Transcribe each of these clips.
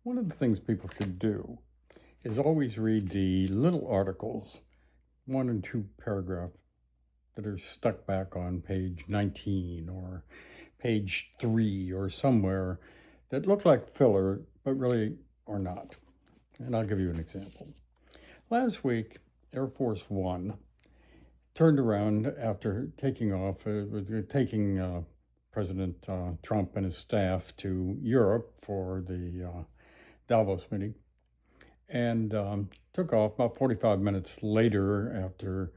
One of the things people should do is always read the little articles, 1 and 2 paragraph, that are stuck back on page 19 or page 3 or somewhere that look like filler, but really are not. And I'll give you an example. Last week, Air Force One turned around after taking off, taking President Trump and his staff to Europe for the Davos meeting, and took off about 45 minutes later after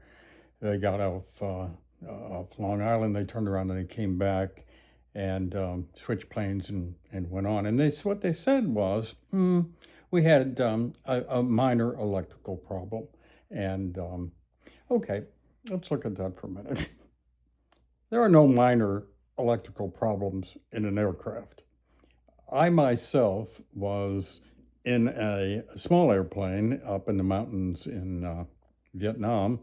they got off Long Island. They turned around and they came back and switched planes and went on. And what they said was, we had a minor electrical problem. And okay, let's look at that for a minute. There are no minor electrical problems in an aircraft. I myself was in a small airplane up in the mountains in Vietnam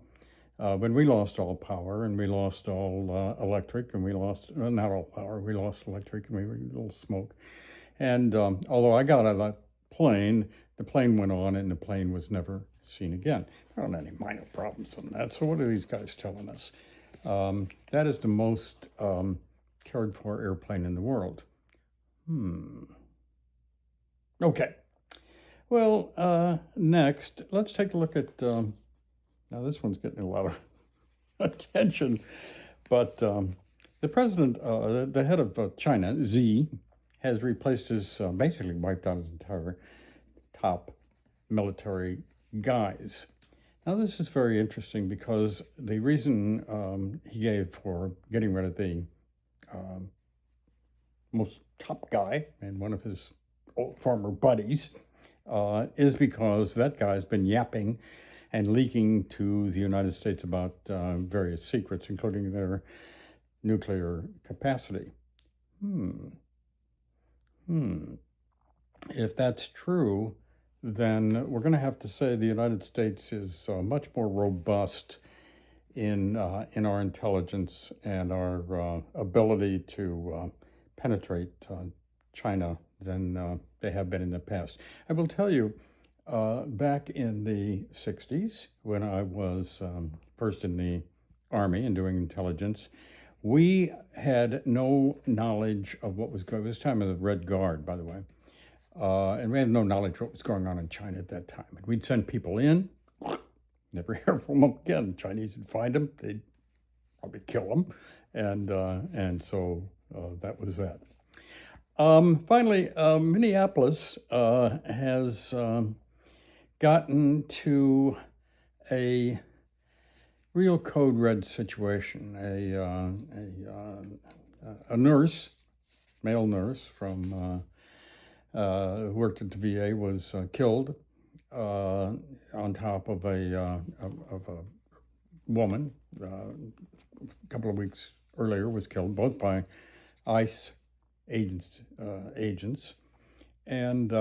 when we lost all power and we lost all electric, and we lost, not all power, we lost electric and we were a little smoke. And although I got out of that plane, the plane went on and the plane was never seen again. There aren't any minor problems on that. So what are these guys telling us? That is the most cared for airplane in the world. Okay. Well, next, let's take a look at, now this one's getting a lot of attention, but the president, the head of China, Xi, has replaced his, basically wiped out his entire top military guys. Now, this is very interesting because the reason he gave for getting rid of the most top guy and one of his former buddies is because that guy's been yapping and leaking to the United States about various secrets, including their nuclear capacity. If that's true, then we're going to have to say the United States is much more robust in our intelligence and our ability to penetrate China than they have been in the past. I will tell you, back in the 60s, when I was first in the Army and doing intelligence, we had no knowledge of what was going on. It was time of the Red Guard, by the way. And we had no knowledge of what was going on in China at that time. And we'd send people in, never hear from them again. The Chinese would find them, they'd probably kill them. And so that was that. Finally, Minneapolis has gotten to a real code red situation. A nurse, male nurse from who worked at the VA, was killed on top of a woman. A couple of weeks earlier, was killed both by ICE agents. And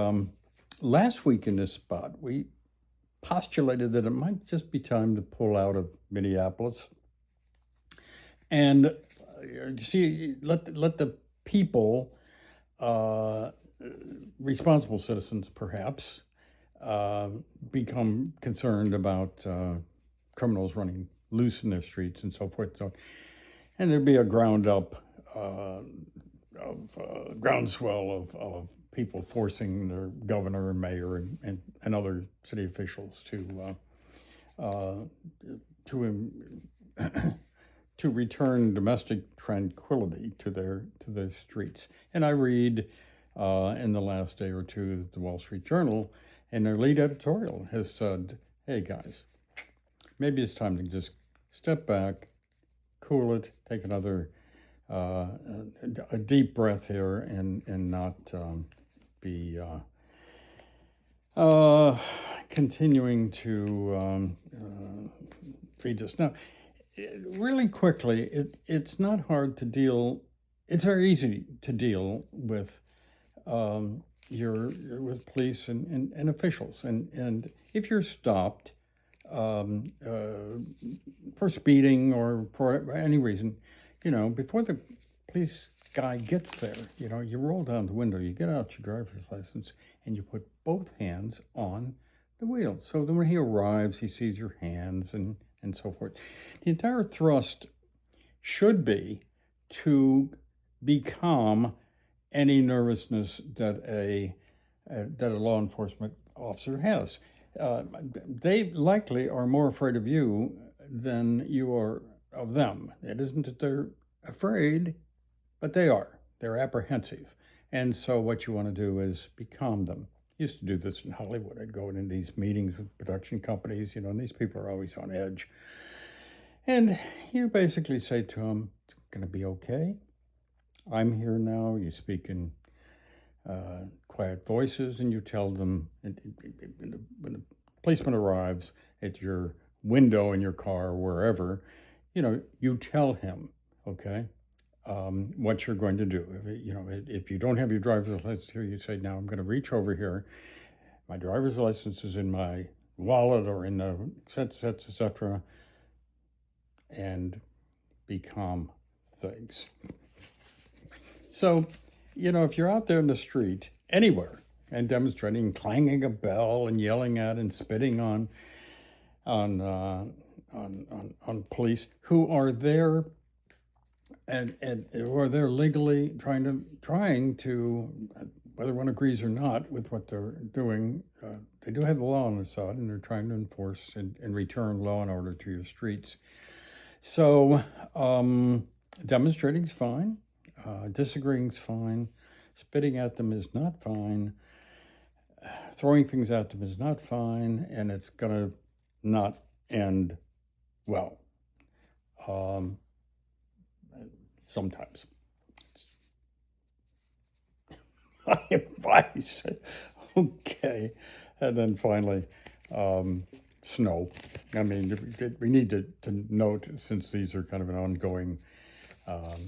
last week in this spot, we postulated that it might just be time to pull out of Minneapolis and see, let the people, responsible citizens perhaps, become concerned about criminals running loose in their streets and so forth. So, and there'd be a groundswell of people forcing their governor and mayor and other city officials to return domestic tranquility to their streets. And I read in the last day or two that the Wall Street Journal, in their lead editorial, has said, "Hey guys, maybe it's time to just step back, cool it, take another a deep breath here, and not be continuing to feed us." Now, really quickly, it's not hard to deal. It's very easy to deal with with police and officials, and if you're stopped for speeding or for any reason, before the police guy gets there, you roll down the window, you get out your driver's license, and you put both hands on the wheel. So then when he arrives, he sees your hands and so forth. The entire thrust should be to become any nervousness that a law enforcement officer has. They likely are more afraid of you than you are of them. It isn't that they're afraid, but they are. They're apprehensive. And so what you want to do is becalm them. I used to do this in Hollywood. I'd go in these meetings with production companies, and these people are always on edge. And you basically say to them, it's going to be okay. I'm here now. You speak in quiet voices, and you tell them when the policeman arrives at your window in your car or wherever, you tell him, okay, what you're going to do. If you don't have your driver's license here, you say, now I'm going to reach over here. My driver's license is in my wallet or in the etc. And becalm things. So, if you're out there in the street, anywhere, and demonstrating, clanging a bell and yelling at and spitting on police who are there and who are there legally trying to, whether one agrees or not with what they're doing, they do have the law on their side, and they're trying to enforce and return law and order to your streets. So demonstrating's fine, disagreeing's fine, spitting at them is not fine, throwing things at them is not fine, and it's gonna not end well. Sometimes. My advice. Okay, and then finally, snow. I mean, we need to note, since these are kind of an ongoing of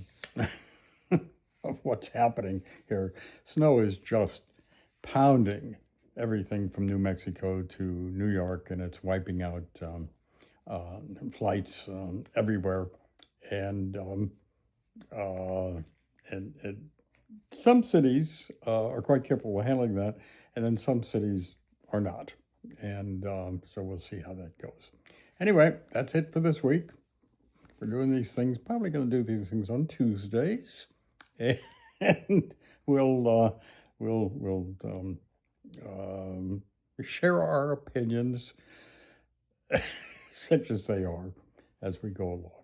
what's happening here, snow is just pounding everything from New Mexico to New York, and it's wiping out flights everywhere. And some cities are quite capable of handling that, and then some cities are not. And so we'll see how that goes. Anyway, that's it for this week. We're doing these things, probably going to do these things on Tuesdays, and we'll share our opinions, such as they are, as we go along.